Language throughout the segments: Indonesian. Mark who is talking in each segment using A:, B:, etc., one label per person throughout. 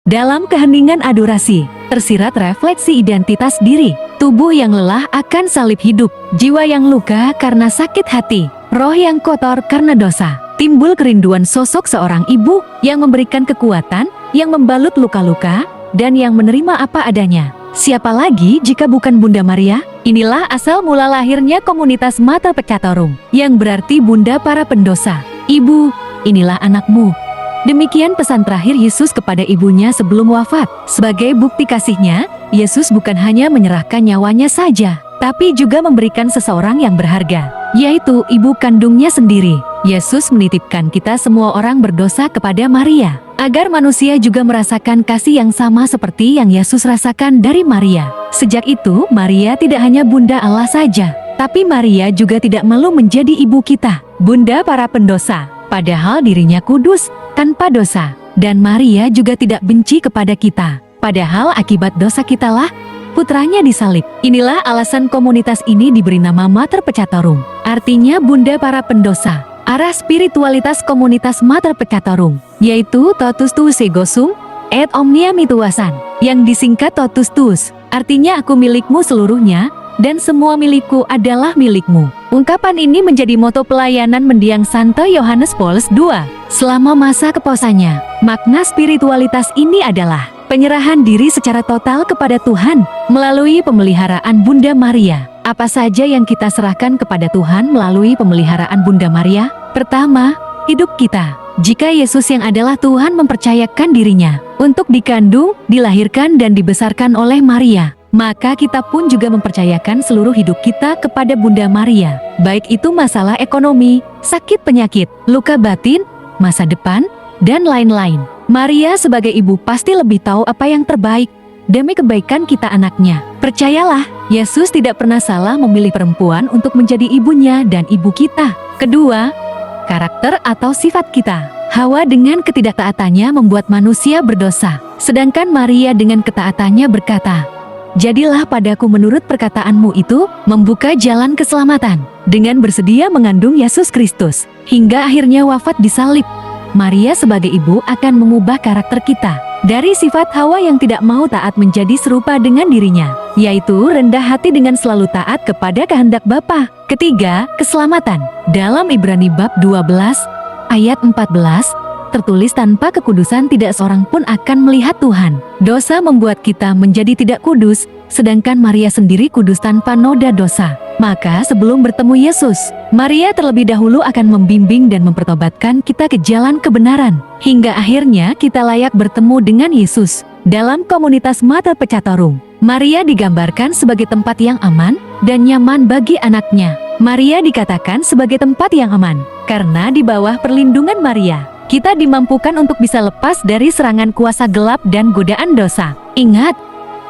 A: Dalam keheningan adorasi, tersirat refleksi identitas diri, tubuh yang lelah akan salib hidup, jiwa yang luka karena sakit hati, roh yang kotor karena dosa. Timbul kerinduan sosok seorang ibu yang memberikan kekuatan, yang membalut luka-luka, dan yang menerima apa adanya. Siapa lagi jika bukan Bunda Maria? Inilah asal mula lahirnya komunitas Mater Pecatorum, yang berarti Bunda para pendosa. Ibu, inilah anakmu. Demikian pesan terakhir Yesus kepada ibunya sebelum wafat. Sebagai bukti kasihnya, Yesus bukan hanya menyerahkan nyawanya saja, tapi juga memberikan seseorang yang berharga, yaitu ibu kandungnya sendiri. Yesus menitipkan kita semua orang berdosa kepada Maria, agar manusia juga merasakan kasih yang sama seperti yang Yesus rasakan dari Maria. Sejak itu, Maria tidak hanya Bunda Allah saja, tapi Maria juga tidak malu menjadi ibu kita, Bunda para pendosa. Padahal dirinya kudus, tanpa dosa, dan Maria juga tidak benci kepada kita. Padahal akibat dosa kitalah putranya disalib. Inilah alasan komunitas ini diberi nama Mater Pecatorum, artinya Bunda para pendosa. Arah spiritualitas komunitas Mater Pecatorum, yaitu Totus tuus ego sum, et omnia mituasan, yang disingkat Totus tuus, artinya aku milikmu seluruhnya, dan semua milikku adalah milikmu. Ungkapan ini menjadi moto pelayanan mendiang Santo Yohanes Paulus II selama masa keposannya. Makna spiritualitas ini adalah penyerahan diri secara total kepada Tuhan melalui pemeliharaan Bunda Maria. Apa saja yang kita serahkan kepada Tuhan melalui pemeliharaan Bunda Maria? Pertama, hidup kita. Jika Yesus yang adalah Tuhan mempercayakan dirinya untuk dikandung, dilahirkan dan dibesarkan oleh Maria, maka kita pun juga mempercayakan seluruh hidup kita kepada Bunda Maria, baik itu masalah ekonomi, sakit penyakit, luka batin, masa depan, dan lain-lain. Maria sebagai ibu pasti lebih tahu apa yang terbaik demi kebaikan kita anaknya. Percayalah, Yesus tidak pernah salah memilih perempuan untuk menjadi ibunya dan ibu kita. Kedua, karakter atau sifat kita. Hawa dengan ketidaktaatannya membuat manusia berdosa, sedangkan Maria dengan ketaatannya berkata, "Jadilah padaku menurut perkataanmu itu," membuka jalan keselamatan. Dengan bersedia mengandung Yesus Kristus, hingga akhirnya wafat di salib, Maria sebagai ibu akan mengubah karakter kita. Dari sifat Hawa yang tidak mau taat menjadi serupa dengan dirinya, yaitu rendah hati dengan selalu taat kepada kehendak Bapa. Ketiga, keselamatan. Dalam Ibrani bab 12, ayat 14, tertulis tanpa kekudusan tidak seorang pun akan melihat Tuhan. Dosa membuat kita menjadi tidak kudus, sedangkan Maria sendiri kudus tanpa noda dosa. Maka sebelum bertemu Yesus, Maria terlebih dahulu akan membimbing dan mempertobatkan kita ke jalan kebenaran, hingga akhirnya kita layak bertemu dengan Yesus. Dalam komunitas Mater Pecatorum, Maria digambarkan sebagai tempat yang aman dan nyaman bagi anaknya. Maria dikatakan sebagai tempat yang aman, karena di bawah perlindungan Maria, kita dimampukan untuk bisa lepas dari serangan kuasa gelap dan godaan dosa. Ingat,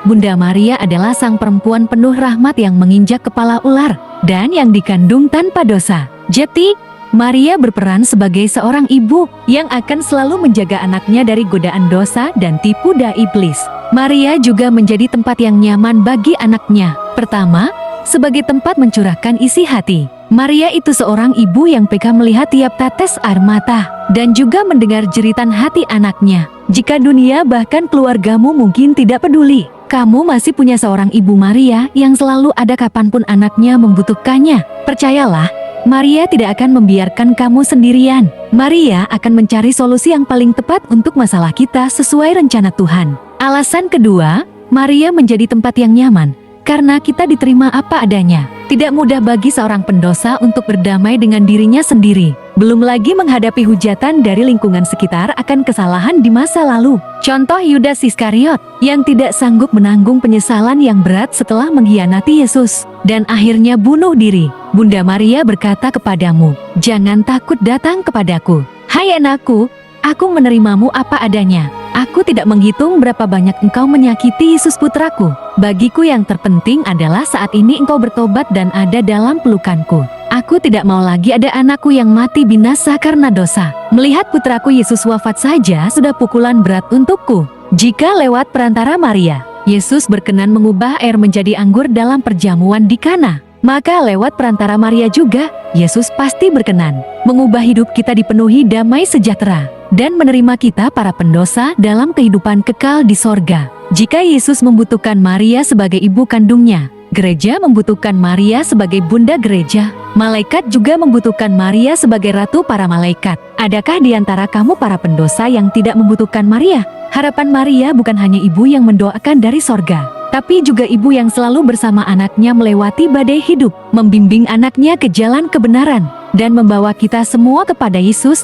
A: Bunda Maria adalah sang perempuan penuh rahmat yang menginjak kepala ular dan yang dikandung tanpa dosa. Jadi, Maria berperan sebagai seorang ibu yang akan selalu menjaga anaknya dari godaan dosa dan tipu daya iblis. Maria juga menjadi tempat yang nyaman bagi anaknya. Pertama, sebagai tempat mencurahkan isi hati. Maria itu seorang ibu yang peka melihat tiap tetes air mata dan juga mendengar jeritan hati anaknya. Jika dunia bahkan keluargamu mungkin tidak peduli, kamu masih punya seorang ibu Maria yang selalu ada kapanpun anaknya membutuhkannya. Percayalah, Maria tidak akan membiarkan kamu sendirian. Maria akan mencari solusi yang paling tepat untuk masalah kita sesuai rencana Tuhan. Alasan kedua, Maria menjadi tempat yang nyaman karena kita diterima apa adanya. Tidak mudah bagi seorang pendosa untuk berdamai dengan dirinya sendiri, belum lagi menghadapi hujatan dari lingkungan sekitar akan kesalahan di masa lalu. Contoh Yudas Iskariot yang tidak sanggup menanggung penyesalan yang berat setelah mengkhianati Yesus dan akhirnya bunuh diri. Bunda Maria berkata kepadamu, "Jangan takut datang kepadaku. Hai anakku, aku menerimamu apa adanya. Aku tidak menghitung berapa banyak engkau menyakiti Yesus putraku. Bagiku yang terpenting adalah saat ini engkau bertobat dan ada dalam pelukanku. Aku tidak mau lagi ada anakku yang mati binasa karena dosa. Melihat putraku Yesus wafat saja sudah pukulan berat untukku." Jika lewat perantara Maria, Yesus berkenan mengubah air menjadi anggur dalam perjamuan di Kana, Maka lewat perantara Maria juga, Yesus pasti berkenan mengubah hidup kita dipenuhi damai sejahtera dan menerima kita para pendosa dalam kehidupan kekal di sorga. Jika Yesus membutuhkan Maria sebagai ibu kandungnya, gereja membutuhkan Maria sebagai bunda gereja, malaikat juga membutuhkan Maria sebagai ratu para malaikat. Adakah di antara kamu para pendosa yang tidak membutuhkan Maria? Harapan Maria bukan hanya ibu yang mendoakan dari sorga, tapi juga ibu yang selalu bersama anaknya melewati badai hidup, membimbing anaknya ke jalan kebenaran, dan membawa kita semua kepada Yesus.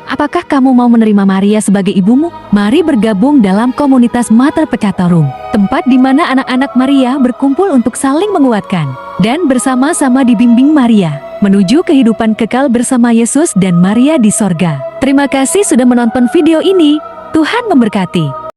A: Apakah kamu mau menerima Maria sebagai ibumu? Mari bergabung dalam komunitas Mater Pecatorum, tempat di mana anak-anak Maria berkumpul untuk saling menguatkan, dan bersama-sama dibimbing Maria, menuju kehidupan kekal bersama Yesus dan Maria di sorga. Terima kasih sudah menonton video ini. Tuhan memberkati.